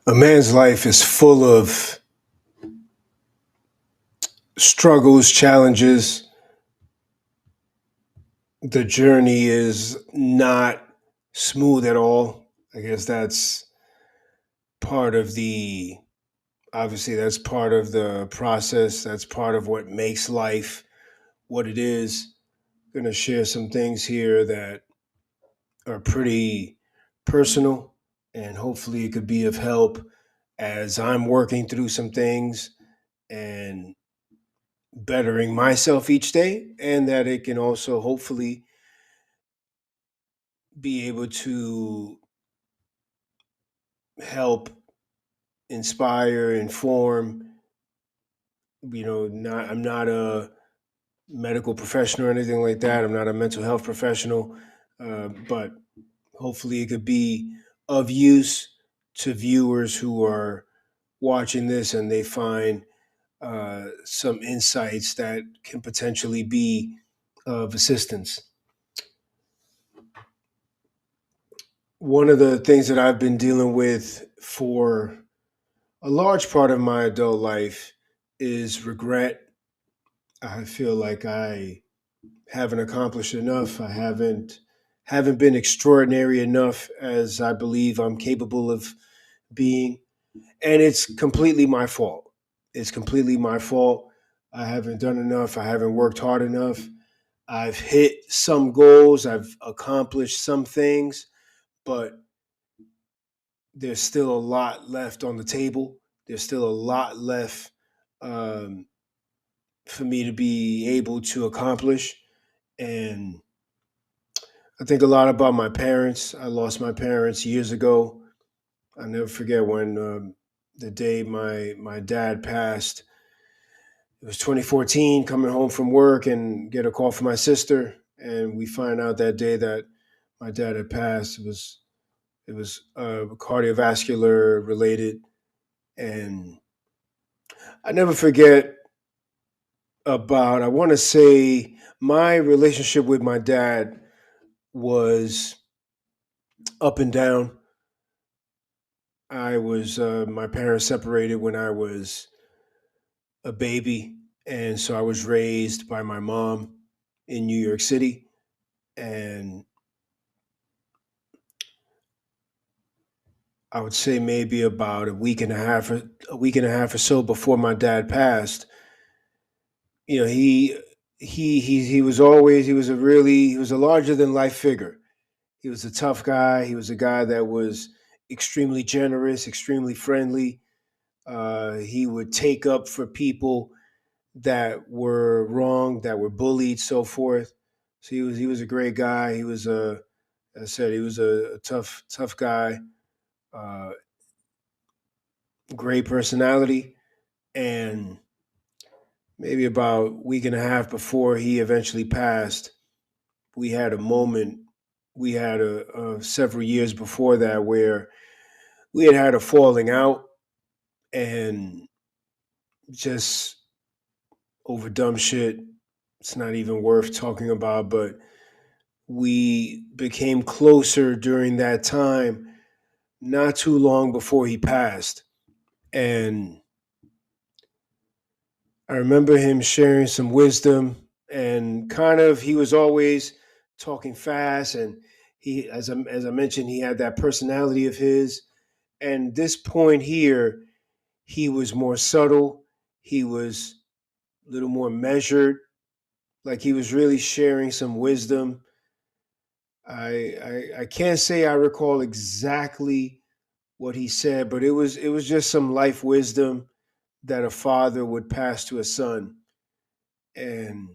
A man's life is full of struggles, challenges. The journey is not smooth at all. I guess that's part of the, obviously, that's part of the process. That's part of what makes life what it is. Going to share some things here that are pretty personal, and hopefully it could be of help as I'm working through some things and bettering myself each day, and that it can also hopefully be able to help inspire, inform. Not I'm not a medical professional or anything like that. I'm not a mental health professional, but hopefully it could be of use to viewers who are watching this and they find some insights that can potentially be of assistance. One of the things that I've been dealing with for a large part of my adult life is regret. I feel like I haven't accomplished enough. I haven't been extraordinary enough as I believe I'm capable of being, and it's completely my fault. It's completely my fault. I haven't done enough. I haven't worked hard enough. I've hit some goals. I've accomplished some things, but there's still a lot left on the table. There's still a lot left um, for me to be able to accomplish. And I think a lot about my parents. I lost my parents years ago. I never forget when the day my dad passed. It was 2014, coming home from work and get a call from my sister, and we find out that day that my dad had passed. It was cardiovascular related, and I never forget about, I want to say, my relationship with my dad was up and down. My parents separated when I was a baby, and so I was raised by my mom in New York City. And I would say maybe about a week and a half or so before my dad passed, you know, he was he was a larger than life figure. He was a tough guy. He was a guy that was extremely generous, extremely friendly. He would take up for people that were wrong, that were bullied, so forth. So he was a great guy. I said, he was a tough guy. Uh, Great personality. And maybe about a week and a half before he eventually passed, we had a moment. We had several years before that where we had a falling out, and just over dumb shit. It's not even worth talking about, but we became closer during that time, not too long before he passed. And I remember him sharing some wisdom, and kind of, he was always talking fast, and as I mentioned, he had that personality of his. And this point here, he was more subtle. He was a little more measured, like he was really sharing some wisdom. I can't say I recall exactly what he said, but it was just some life wisdom that a father would pass to a son. And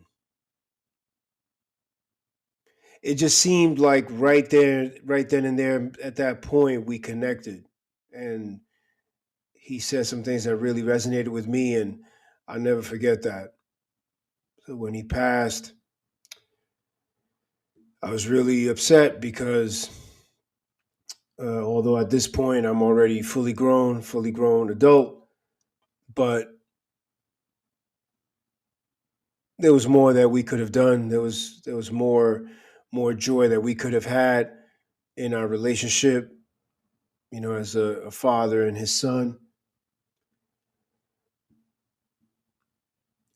it just seemed like right there, right then and there, at that point, we connected. And he said some things that really resonated with me, and I'll never forget that. So when he passed, I was really upset because although at this point I'm already fully grown adult, but there was more that we could have done. There was more joy that we could have had in our relationship. as a father and his son,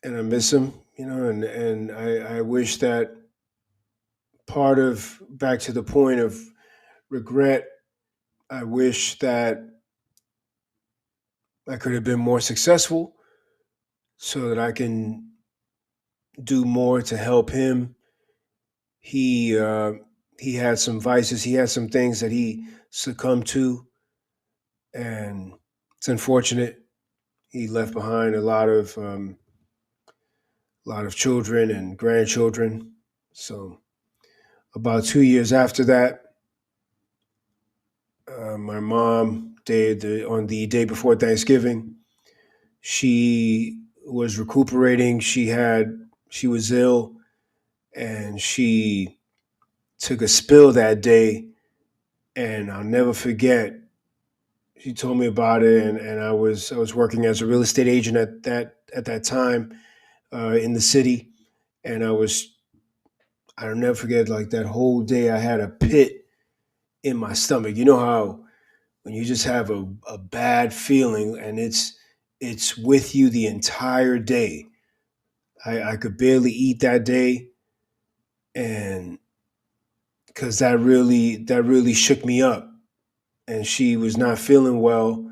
and I miss him. And I wish that part of back to the point of regret. I wish that I could have been more successful so that I can do more to help him. He uh, he had some vices. He had some things that he succumbed to, and it's unfortunate. He left behind a lot of children and grandchildren. So about 2 years after that, my mom did on the day before Thanksgiving. She was recuperating. She was ill, and she took a spill that day. And I'll never forget. She told me about it, and I was working as a real estate agent at that time in the city, and I'll never forget, like, that whole day I had a pit in my stomach. You know how when you just have a bad feeling and it's with you the entire day. I could barely eat that day, and because that really shook me up. And she was not feeling well,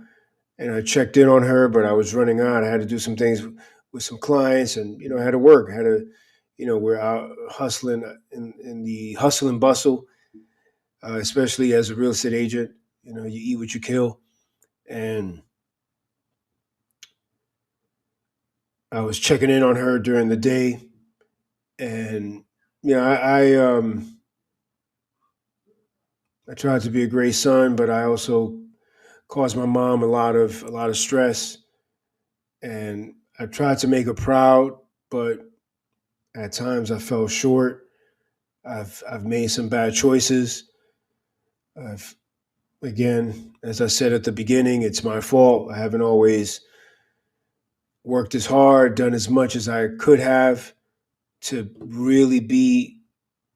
and I checked in on her, but I was running out. I had to do some things with some clients, and I had to work. I had to, we're out hustling in the hustle and bustle, especially as a real estate agent. You eat what you kill, and I was checking in on her during the day, and I tried to be a great son, but I also caused my mom a lot of stress, and I tried to make her proud, but at times I fell short. I've made some bad choices. I've Again, as I said at the beginning, it's my fault. I haven't always worked as hard, done as much as I could have to really be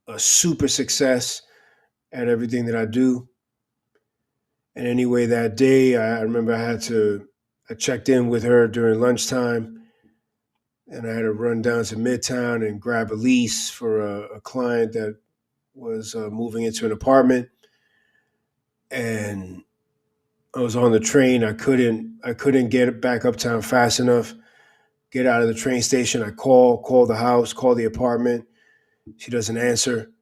a super success at everything that I do. And anyway, that day, I remember I checked in with her during lunchtime, and I had to run down to Midtown and grab a lease for a client that was moving into an apartment. And I was on the train. I couldn't get back uptown fast enough. Get out of the train station. I call the house, call the apartment. She doesn't answer.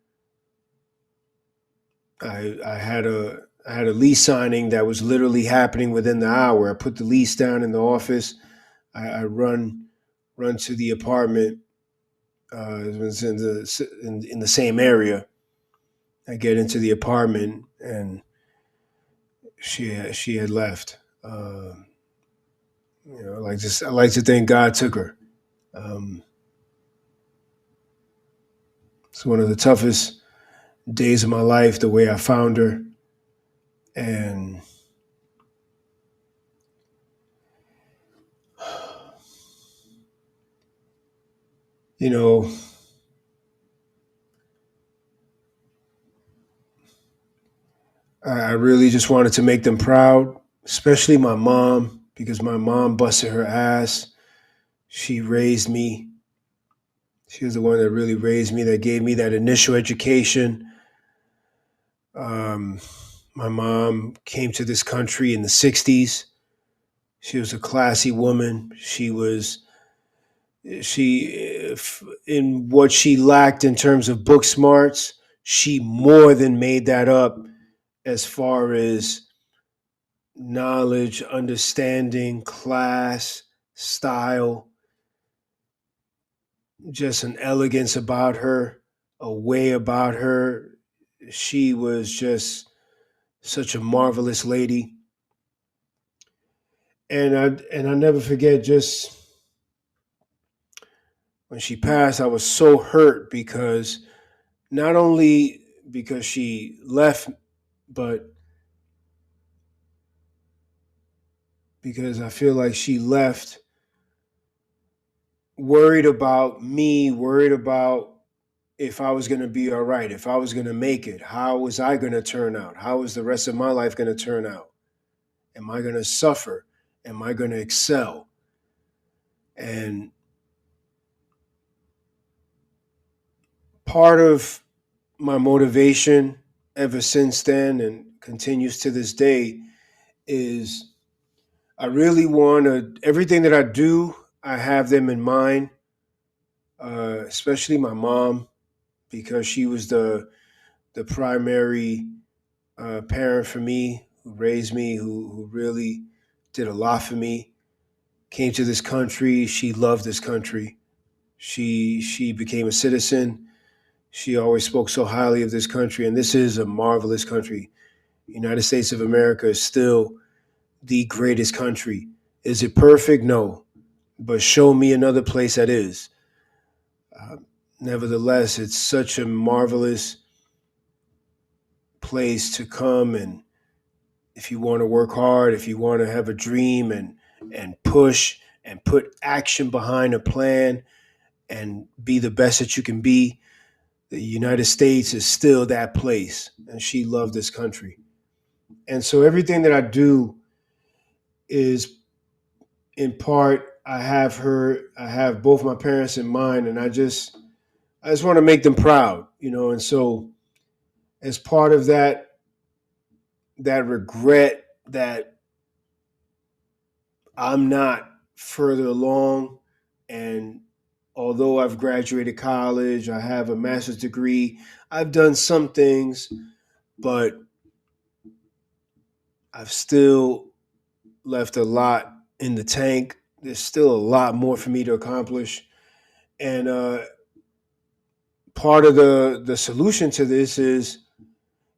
I had a lease signing that was literally happening within the hour. I put the lease down in the office. I run to the apartment. It was in the same area. I get into the apartment, and she had left. I like to think God took her. Um, it's one of the toughest days of my life. The way I found her, and you know, I really just wanted to make them proud, especially my mom, because my mom busted her ass. She raised me. She was the one that really raised me, that gave me that initial education. Um, my mom came to this country in the 60s. She was a classy woman. In what she lacked in terms of book smarts, she more than made that up as far as knowledge, understanding, class, style, just an elegance about her, a way about her. She was just such a marvelous lady. And I never forget, just when she passed, I was so hurt, because not only because she left, but because I feel like she left worried about me, worried about if I was going to be all right, if I was going to make it, how was I going to turn out? How was the rest of my life going to turn out? Am I going to suffer? Am I going to excel? And part of my motivation ever since then and continues to this day is I really want to, everything that I do, I have them in mind, especially my mom, because she was the primary parent for me, who raised me, who really did a lot for me. Came to this country. She loved this country. She became a citizen. She always spoke so highly of this country, and this is a marvelous country. United States of America is still the greatest country. Is it perfect? No, but show me another place that is. Uh, Nevertheless, it's such a marvelous place to come, and if you want to work hard, if you want to have a dream and push and put action behind a plan and be the best that you can be, the United States is still that place. And she loved this country. And so everything that I do is in part I have both my parents in mind, and I just want to make them proud, and so as part of that regret that I'm not further along. And although I've graduated college, I have a master's degree, I've done some things, but I've still left a lot in the tank. There's still a lot more for me to accomplish. And part of the solution to this is,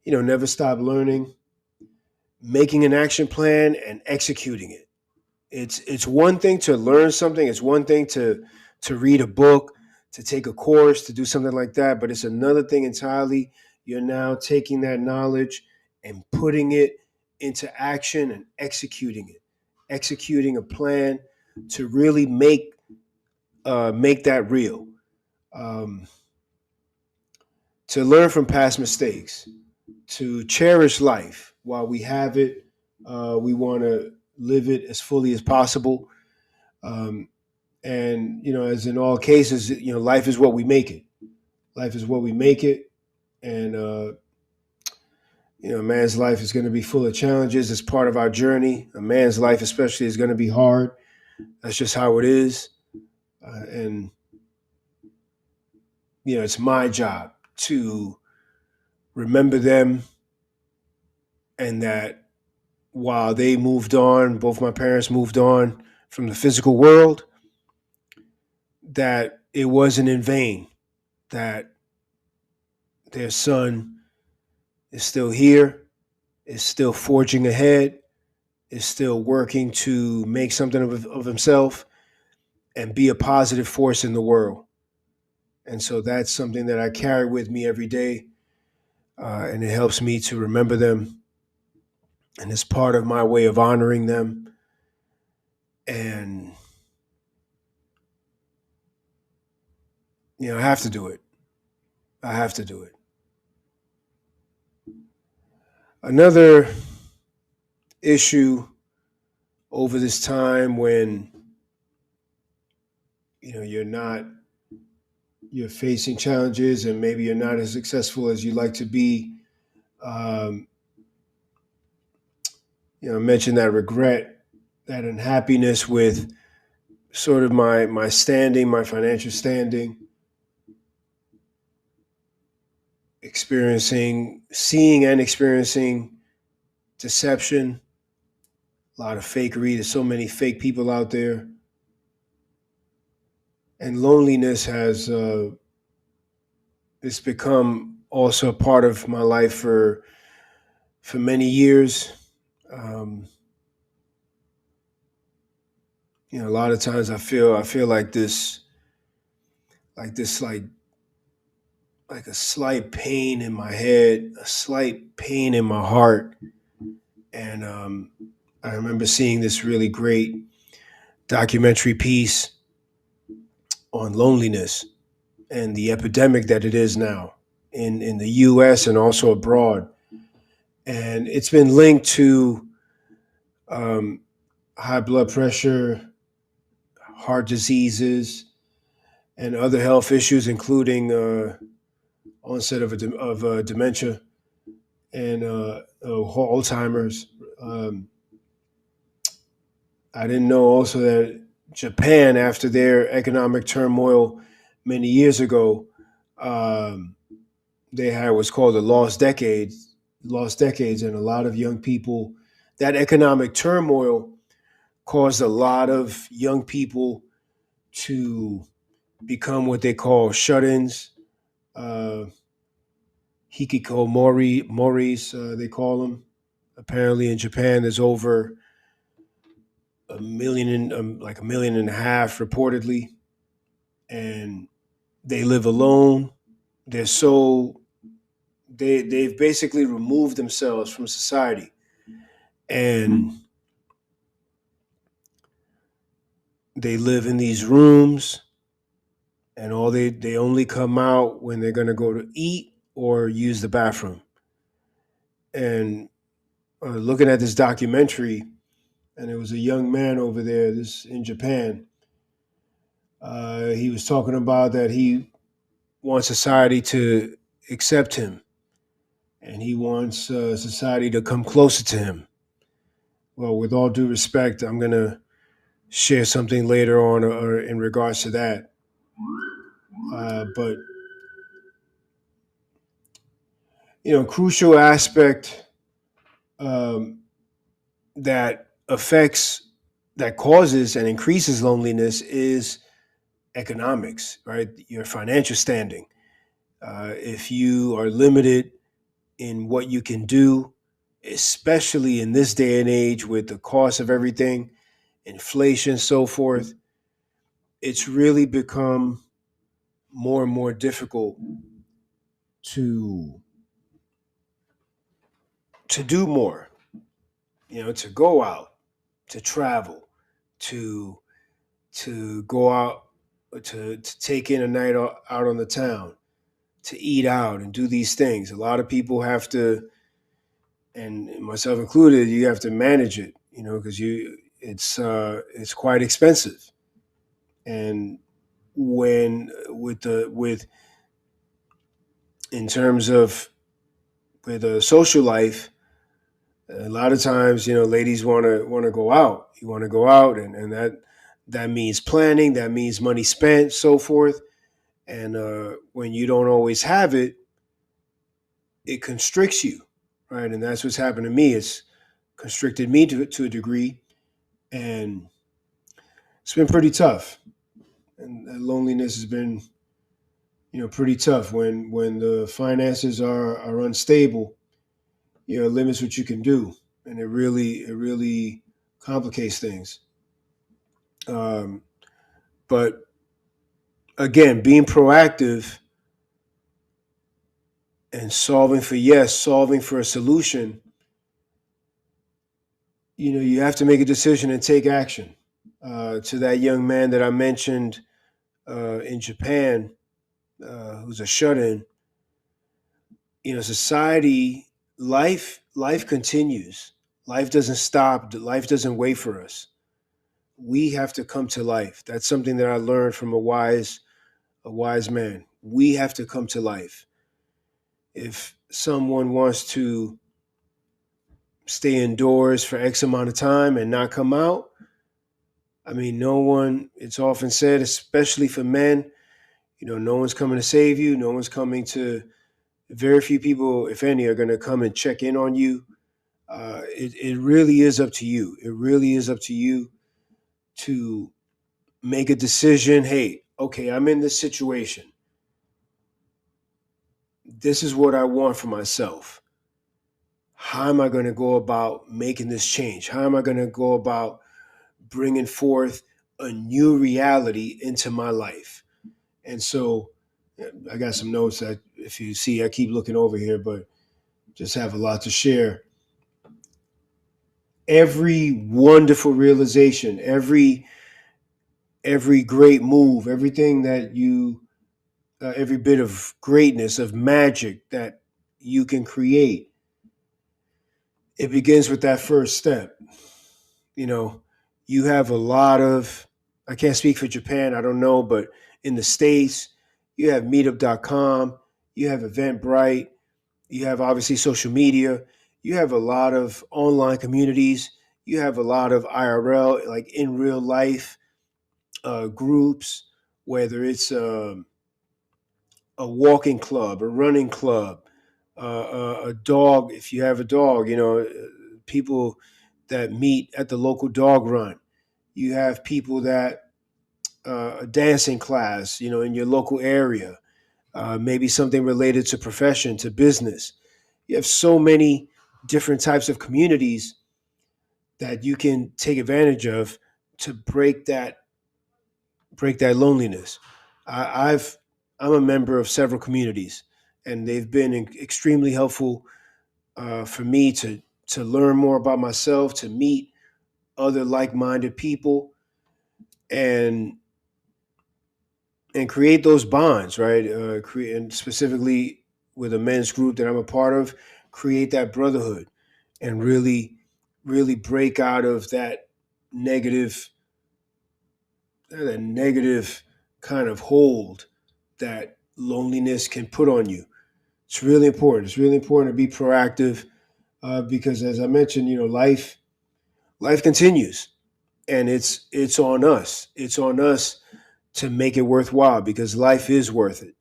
never stop learning, making an action plan, and executing it. It's one thing to learn something. It's one thing to read a book, to take a course, to do something like that. But it's another thing entirely. You're now taking that knowledge and putting it into action and executing it, executing a plan to really make that real. Um, to learn from past mistakes, to cherish life while we have it. We want to live it as fully as possible. Um, and as in all cases, life is what we make it. Life is what we make it. And a man's life is going to be full of challenges. It's part of our journey. A man's life, especially, is going to be hard. That's just how it is. And it's my job to remember them, and that while they moved on, both my parents moved on from the physical world, that it wasn't in vain, that their son is still here, is still forging ahead, is still working to make something of himself and be a positive force in the world. And so that's something that I carry with me every day. And it helps me to remember them. And it's part of my way of honoring them. And, I have to do it. I have to do it. Another issue over this time when, you're facing challenges and maybe you're not as successful as you'd like to be. Um, I mentioned that regret, that unhappiness with sort of my standing, my financial standing, seeing and experiencing deception, a lot of fakery. There's so many fake people out there, and loneliness has it's become also a part of my life for many years. Um, a lot of times I feel like a slight pain in my head, a slight pain in my heart. And I remember seeing this really great documentary piece on loneliness and the epidemic that it is now in the US and also abroad. And it's been linked to um, high blood pressure, heart diseases, and other health issues, including onset of dementia and Alzheimer's. Um, I didn't know also that Japan, after their economic turmoil many years ago, um, they had what's called the lost decades, and a lot of young people. That economic turmoil caused a lot of young people to become what they call shut-ins, uh, moris, they call them. Apparently, in Japan, there's over a million, like a million and a half, reportedly, and they live alone. They're so they've basically removed themselves from society, and they live in these rooms, and they only come out when they're going to go to eat or use the bathroom. And looking at this documentary, and there was a young man over there, this in Japan. He was talking about that he wants society to accept him, and he wants society to come closer to him. Well, with all due respect, I'm going to share something later on in regards to that. But crucial aspect um, that affects that causes and increases loneliness is economics, right? Your financial standing. If you are limited in what you can do, especially in this day and age with the cost of everything, inflation, so forth, it's really become more and more difficult to do more. To go out, to travel, to go out, to take in a night out on the town, to eat out and do these things. A lot of people have to, and myself included, you have to manage it, because it's quite expensive. And when with in terms of with a social life, a lot of times, ladies want to go out. You want to go out, and that means planning, that means money spent, so forth. And when you don't always have it, it constricts you, right? And that's what's happened to me. It's constricted me to a degree, and it's been pretty tough. And that loneliness has been, pretty tough when the finances are unstable. It limits what you can do, and it really complicates things. Um, but again, being proactive and solving for a solution. You have to make a decision and take action. To that young man that I mentioned in Japan, who's a shut-in, society, life continues. Life doesn't stop. Life doesn't wait for us. We have to come to life. That's something that I learned from a wise man. We have to come to life. If someone wants to stay indoors for X amount of time and not come out, I mean, no one, it's often said, especially for men, no one's coming to save you. No one's coming to, very few people, if any, are going to come and check in on you. It really is up to you. It really is up to you to make a decision. Hey, okay, I'm in this situation. This is what I want for myself. How am I going to go about making this change? How am I going to go about bringing forth a new reality into my life? And so I got some notes that, if you see, I keep looking over here, but just have a lot to share. Every wonderful realization, every great move, everything that every bit of greatness, of magic that you can create, it begins with that first step. You know, you have a lot of, I can't speak for Japan, I don't know, but in the States, you have meetup.com, you have Eventbrite, you have obviously social media, you have a lot of online communities, you have a lot of IRL, like in real life groups, whether it's a walking club, a running club, a dog. If you have a dog, people that meet at the local dog run. You have people that a dancing class, in your local area. Maybe something related to profession, to business. You have so many different types of communities that you can take advantage of to break that loneliness. I'm a member of several communities, and they've been extremely helpful for me to learn more about myself, to meet other like-minded people, and create those bonds, right? Create, and specifically with a men's group that I'm a part of, create that brotherhood, and really break out of negative that negative kind of hold that loneliness can put on you. It's really important. It's really important to be proactive because, as I mentioned, life continues, and it's on us. It's on us to make it worthwhile because life is worth it.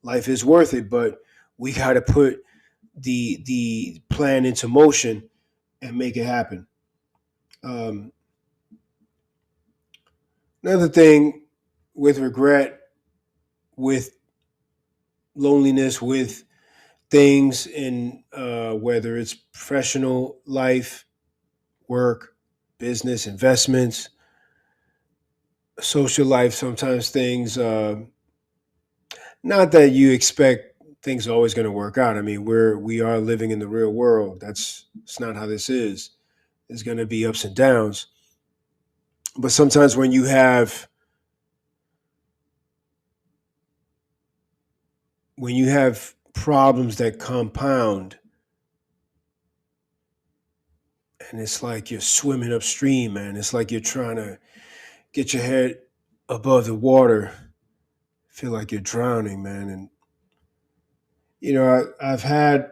Life is worth it, but we got to put the plan into motion and make it happen. Um, Another thing with regret, with loneliness, with things in whether it's professional life, work, business, investments, social life. Sometimes things, not that you expect things are always going to work out. I mean, we are living in the real world. It's not how this is. There's going to be ups and downs. But sometimes when you have problems that compound, and it's like you're swimming upstream, man. It's like you're trying to get your head above the water. Feel like you're drowning, man. And I've had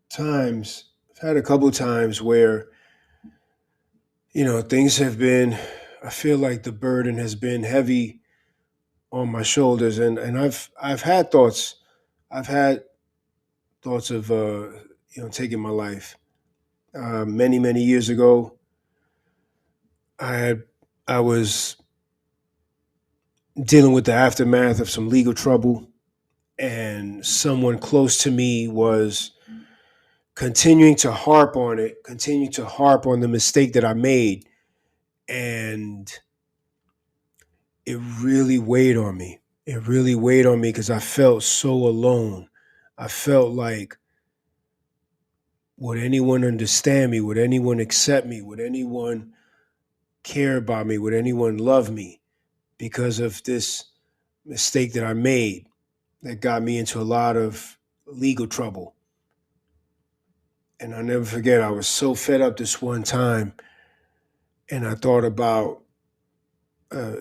times, I've had a couple times where things have been. I feel like the burden has been heavy on my shoulders, and I've had thoughts. I've had thoughts of taking my life. Many years ago, I had I was dealing with the aftermath of some legal trouble, and someone close to me was continuing to harp on it, continuing to harp on the mistake that I made, and it really weighed on me. It really weighed on me because I felt so alone. I felt like, would anyone understand me? Would anyone accept me? Would anyone care about me? Would anyone love me because of this mistake that I made that got me into a lot of legal trouble? And I'll never forget, I was so fed up this one time, and I thought about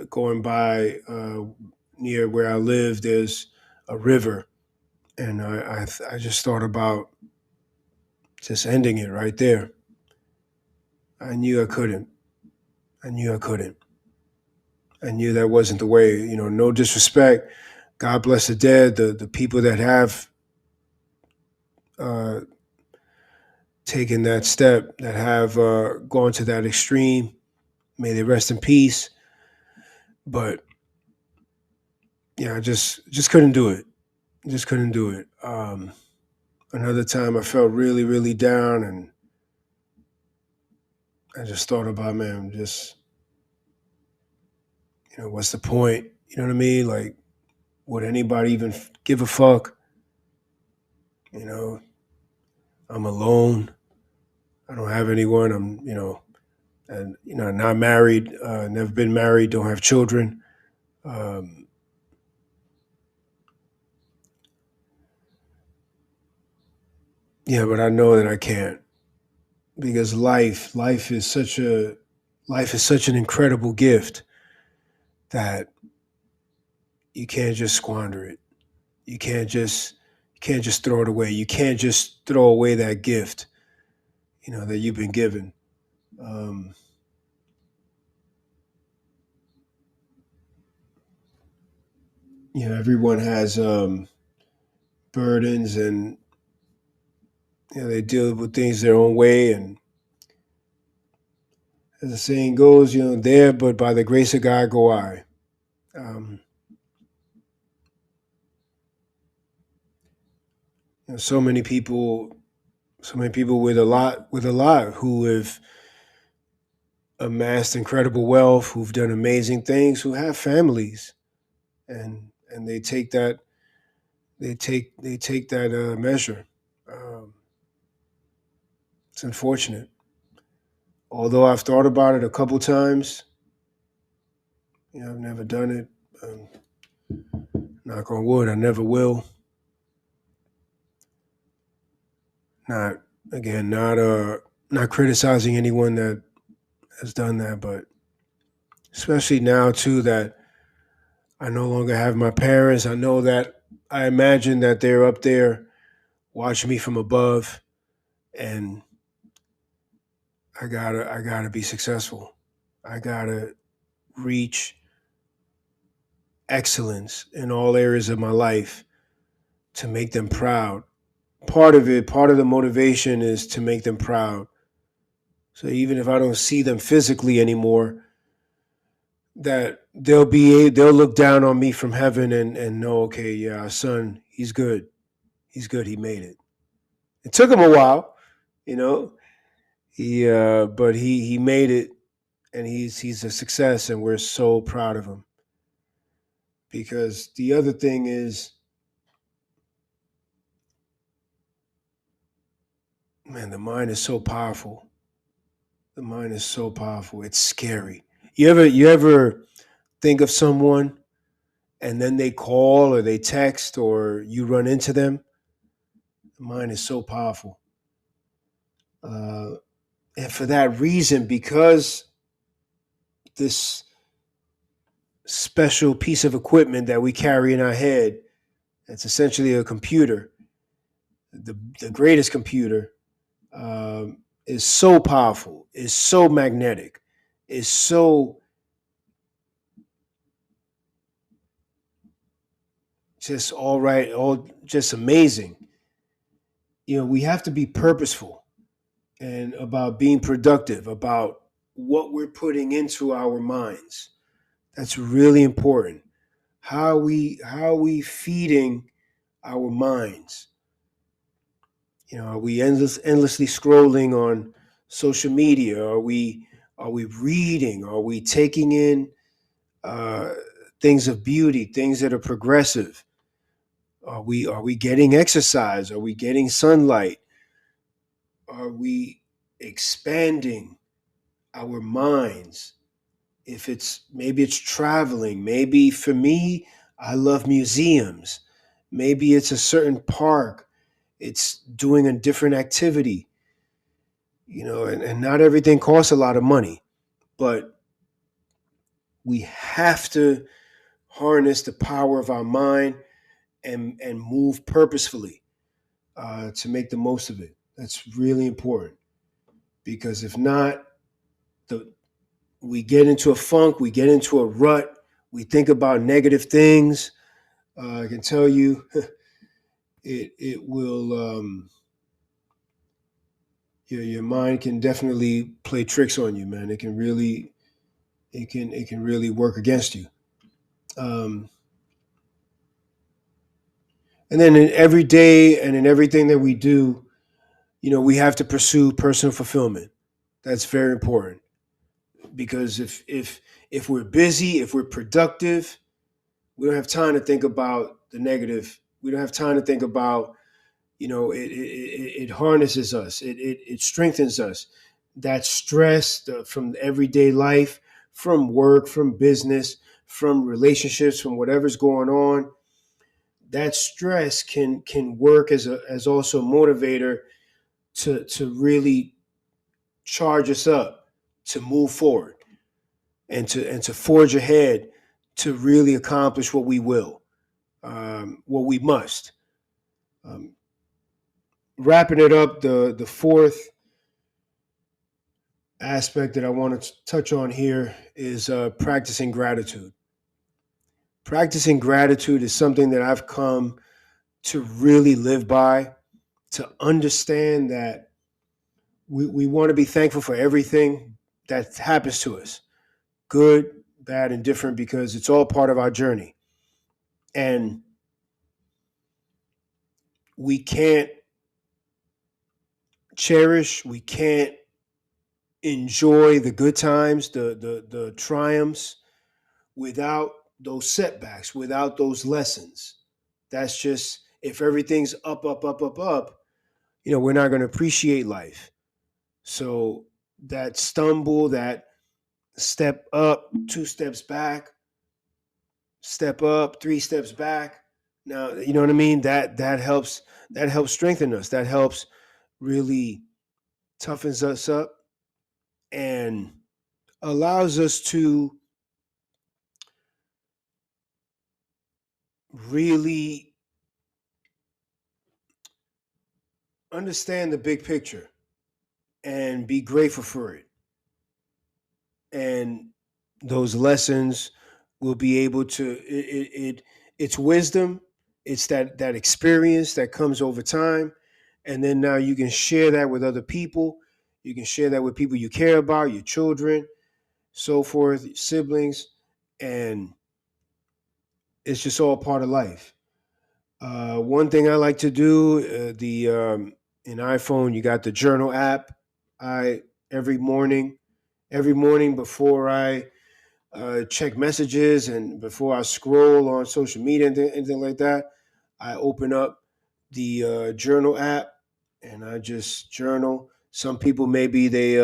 going by near where I live. There's a river, and I just thought about just ending it right there. I knew I couldn't. I knew I couldn't. I knew that wasn't the way. No disrespect. God bless the dead, the people that have uh, taken that step, that have gone to that extreme. May they rest in peace. But yeah, I just couldn't do it. Just couldn't do it. Another time, I felt really down, and I just thought about, man, just what's the point? You know what I mean? Like, would anybody even give a fuck? You know, I'm alone. I don't have anyone. And not married. Never been married. Don't have children. Um, yeah, but I know that I can't because life is such a life is such an incredible gift that you can't just squander it. You can't just throw it away. You can't just throw away that gift, that you've been given. Um, Everyone has burdens, and they deal with things their own way. And as the saying goes, there, but by the grace of God go I. Um, so many people, with a lot who have amassed incredible wealth, who've done amazing things, who have families, and they take that measure. Um, it's unfortunate. Although I've thought about it a couple times, I've never done it. Um, Knock on wood, I never will. Not again, not criticizing anyone that has done that, but especially now too that I no longer have my parents. I imagine that they're up there watching me from above, and I gotta be successful. I gotta reach excellence in all areas of my life to make them proud. Part of the motivation is to make them proud. So even if I don't see them physically anymore, that they'll look down on me from heaven and know, okay, yeah, our son, he's good. He's good. He made it. It took him a while, you know. But he made it, and he's a success, and we're so proud of him. Because the other thing is, man, the mind is so powerful. The mind is so powerful. It's scary. You ever think of someone and then they call or they text or you run into them? The mind is so powerful. Uh, and for that reason, because this special piece of equipment that we carry in our head, it's essentially a computer, the greatest computer, is so powerful, is so magnetic, is so just all right, all just amazing. We have to be purposeful and about being productive, about what we're putting into our minds. That's really important. How we feeding our minds? Are we endlessly scrolling on social media? Are we reading? Are we taking in uh, things of beauty, things that are progressive? Are we getting exercise? Are we getting sunlight? Are we expanding our minds? If it's maybe it's traveling, maybe for me, I love museums. Maybe it's a certain park. It's doing a different activity, and not everything costs a lot of money, but we have to harness the power of our mind and move purposefully to make the most of it. That's really important because if not, the we get into a funk, we get into a rut, we think about negative things. I can tell you, it will. Your mind can definitely play tricks on you, man. It can really work against you. Um, and then in every day and in everything that we do, we have to pursue personal fulfillment. That's very important because if we're busy, if we're productive, we don't have time to think about the negative. We don't have time to think about, it harnesses us. It strengthens us. That stress from everyday life, from work, from business, from relationships, from whatever's going on, that stress can work as also a motivator to really charge us up to move forward. and to forge ahead to really accomplish what we will, what we must. Um, Wrapping it up, the fourth aspect that I want to touch on here is practicing gratitude. Practicing gratitude is something that I've come to really live by, to understand that we want to be thankful for everything that happens to us, good, bad, and different, because it's all part of our journey. And we can't cherish, we can't enjoy the good times, the triumphs, without those setbacks, without those lessons. That's just, if everything's up, up, up, up, up, we're not going to appreciate life. So that stumble, that step up, two steps back, step up, three steps back. Now, you know what I mean? That helps strengthen us. That helps really toughens us up and allows us to really understand the big picture and be grateful for it. And those lessons will be able to it's wisdom, it's that experience that comes over time, and then now you can share that with other people. You can share that with people you care about, your children, so forth, siblings, and it's just all part of life. One thing I like to do, the in iPhone, you got the journal app. I every morning, every morning before I check messages and before I scroll on social media and anything like that, I open up the journal app and I just journal. Some people maybe they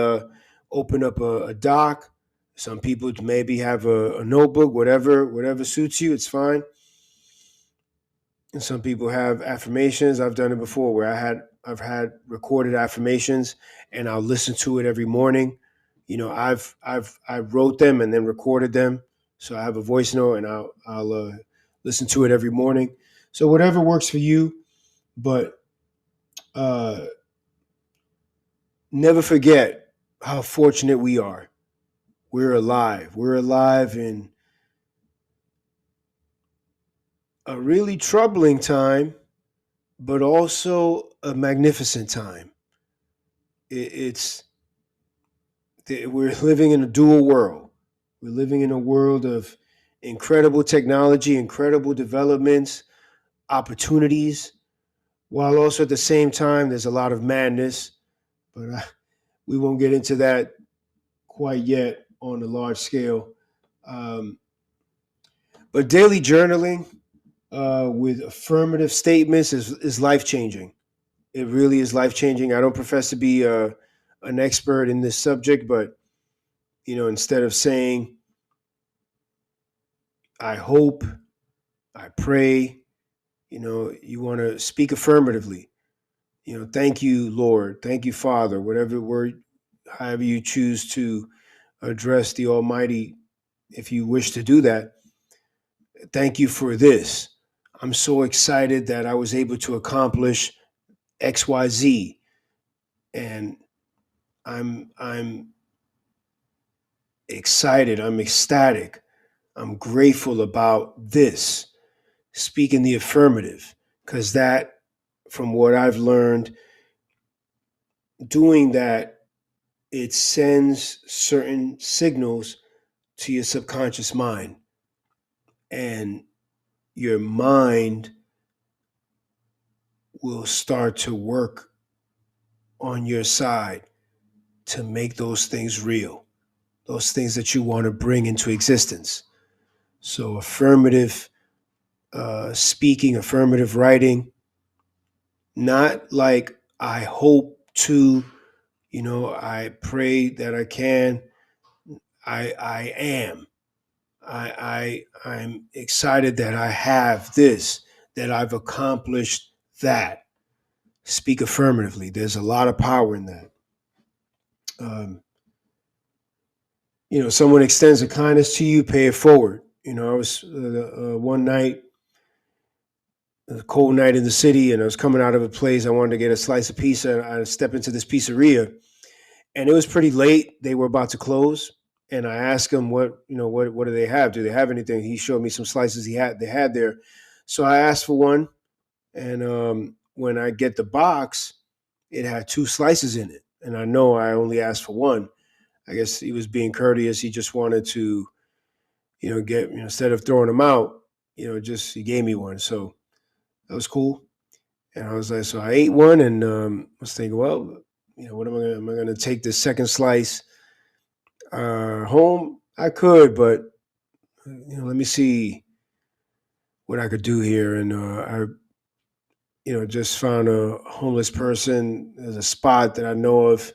open up a doc. Some people maybe have a notebook, whatever suits you. It's fine. And some people have affirmations. I've done it before where I've had recorded affirmations and I'll listen to it every morning. I wrote them and then recorded them, so I have a voice note and I'll listen to it every morning. So whatever works for you, but uh, never forget how fortunate we are. We're alive. We're alive in a really troubling time, but also a magnificent time. It's we're living in a dual world. We're living in a world of incredible technology, incredible developments, opportunities, while also at the same time there's a lot of madness. But we won't get into that quite yet on a large scale. Um, but daily journaling with affirmative statements is life changing. It really is life changing. I don't profess to be an expert in this subject, but instead of saying I hope, I pray, you want to speak affirmatively. Thank you, Lord. Thank you, Father. Whatever word, however you choose to address the Almighty, if you wish to do that. Thank you for this. I'm so excited that I was able to accomplish XYZ. And I'm excited. I'm ecstatic. I'm grateful about this. Speaking the affirmative, because that, from what I've learned, doing that, it sends certain signals to your subconscious mind, and your mind will start to work on your side to make those things real, those things that you want to bring into existence. So affirmative speaking, affirmative writing, not like I hope to, I pray that I can. I am. I'm excited that I have this, that I've accomplished that. Speak affirmatively. There's a lot of power in that. Um, someone extends a kindness to you, pay it forward. I was one night, a cold night in the city, and I was coming out of a place. I wanted to get a slice of pizza. And I stepped into this pizzeria, and it was pretty late. They were about to close, and I asked him what do they have? Do they have anything? He showed me some slices they had there. So I asked for one, and when I get the box, it had two slices in it, and I know I only asked for one. I guess he was being courteous. He just wanted to, get instead of throwing them out, just he gave me one. So that was cool. And I was like, so I ate one, and was thinking, well, what am I gonna take this second slice home? I could, but let me see what I could do here. And I, just found a homeless person. There's a spot that I know of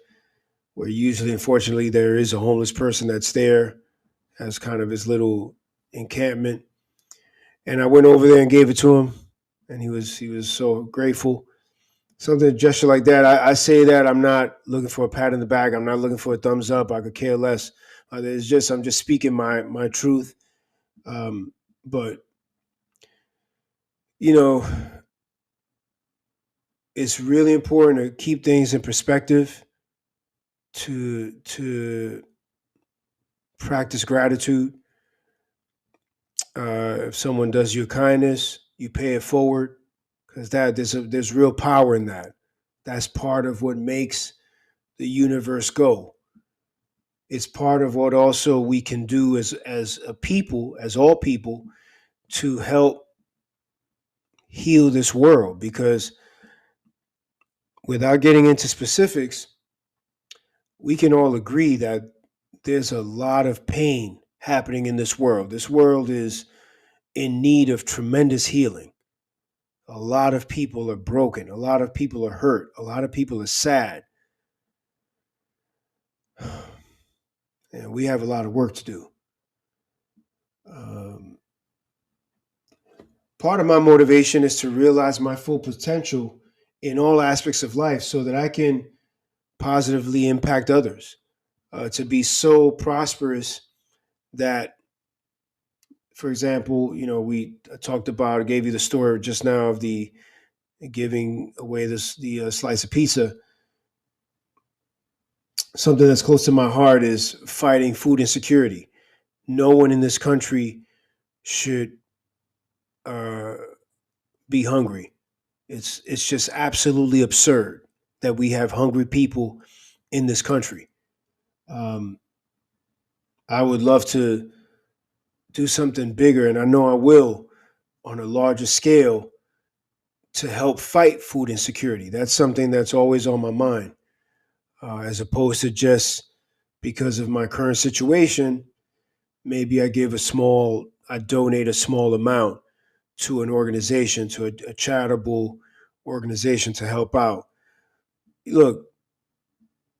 where usually, unfortunately, there is a homeless person that's there as kind of his little encampment. And I went over there and gave it to him, and he was so grateful. Something a gesture like that. I say that I'm not looking for a pat in the back. I'm not looking for a thumbs up. I could care less. It's just I'm just speaking my truth. Um, but you know, it's really important to keep things in perspective. To practice gratitude. If someone does you a kindness, you pay it forward because there's real power in that. That's part of what makes the universe go. It's part of what also we can do as a people, as all people, to help heal this world. Because without getting into specifics, we can all agree that there's a lot of pain happening in this world. This world is in need of tremendous healing. A lot of people are broken. A lot of people are hurt. A lot of people are sad. And we have a lot of work to do. Um, Part of my motivation is to realize my full potential in all aspects of life so that I can positively impact others. To be so prosperous that, for example, we talked about, I gave you the story just now of the giving away the slice of pizza. Something that's close to my heart is fighting food insecurity. No one in this country should uh, be hungry. It's just absolutely absurd that we have hungry people in this country. Um, I would love to do something bigger, and I know I will on a larger scale to help fight food insecurity. That's something that's always on my mind, as opposed to just because of my current situation. Maybe I donate a small amount to an organization, to a charitable organization to help out. Look,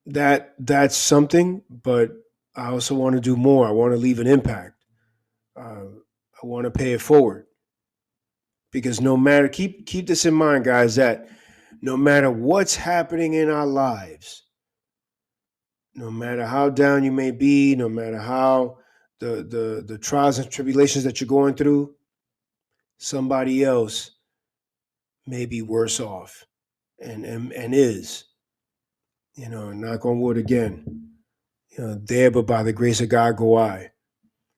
that's something, but I also want to do more. I want to leave an impact. Uh, I want to pay it forward because no matter keep this in mind, guys, that no matter what's happening in our lives, no matter how down you may be, no matter how the trials and tribulations that you're going through, somebody else may be worse off and is, knock on wood again, there but by the grace of God go I.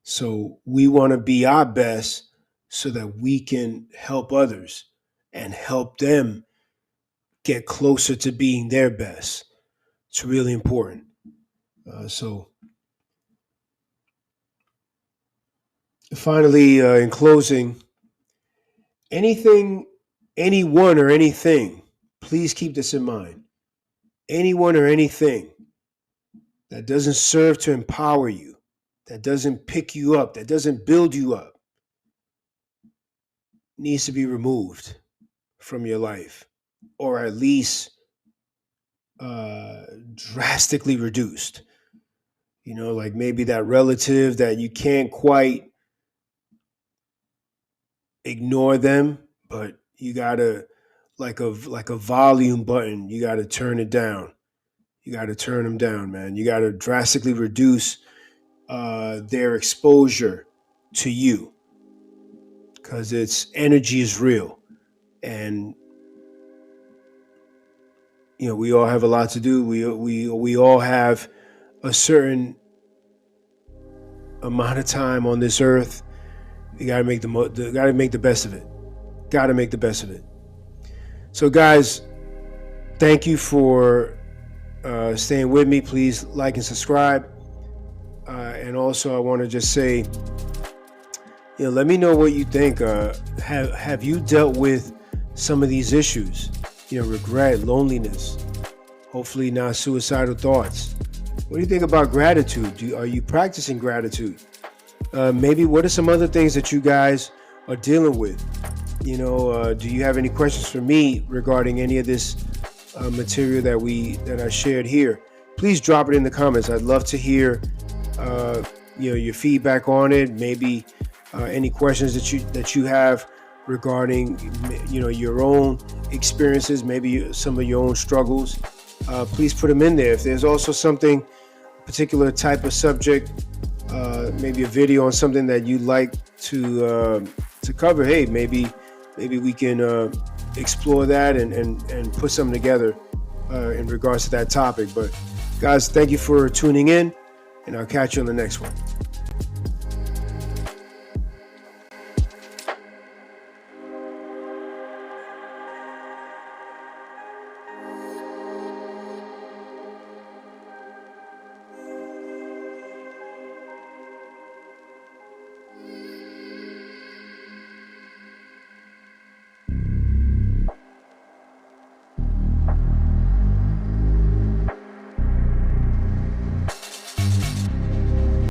So we want to be our best so that we can help others and help them get closer to being their best. It's really important. So finally, in closing, anything, anyone, or anything, please keep this in mind. Anyone or anything that doesn't serve to empower you, that doesn't pick you up, that doesn't build you up, needs to be removed from your life, or at least uh, drastically reduced. Like maybe that relative that you can't quite ignore them, but you gotta like a volume button. You gotta turn it down. You gotta turn them down, man. You gotta drastically reduce their exposure to you, because its energy is real. And we all have a lot to do. We all have a certain amount of time on this earth. You got to make got to make the best of it. Got to make the best of it. So, guys, thank you for staying with me. Please like and subscribe. And also, I want to just say, let me know what you think. Have you dealt with some of these issues? Regret, loneliness, hopefully not suicidal thoughts. What do you think about gratitude? Are you practicing gratitude? Maybe what are some other things that you guys are dealing with? Do you have any questions for me regarding any of this material that I shared here? Please drop it in the comments. I'd love to hear your feedback on it. Maybe any questions that you have regarding your own experiences, maybe some of your own struggles. Please put them in there. If there's also something, particular type of subject, maybe a video on something that you'd like to cover, hey, maybe we can explore that and put something together in regards to that topic. But guys, thank you for tuning in, and I'll catch you on the next one.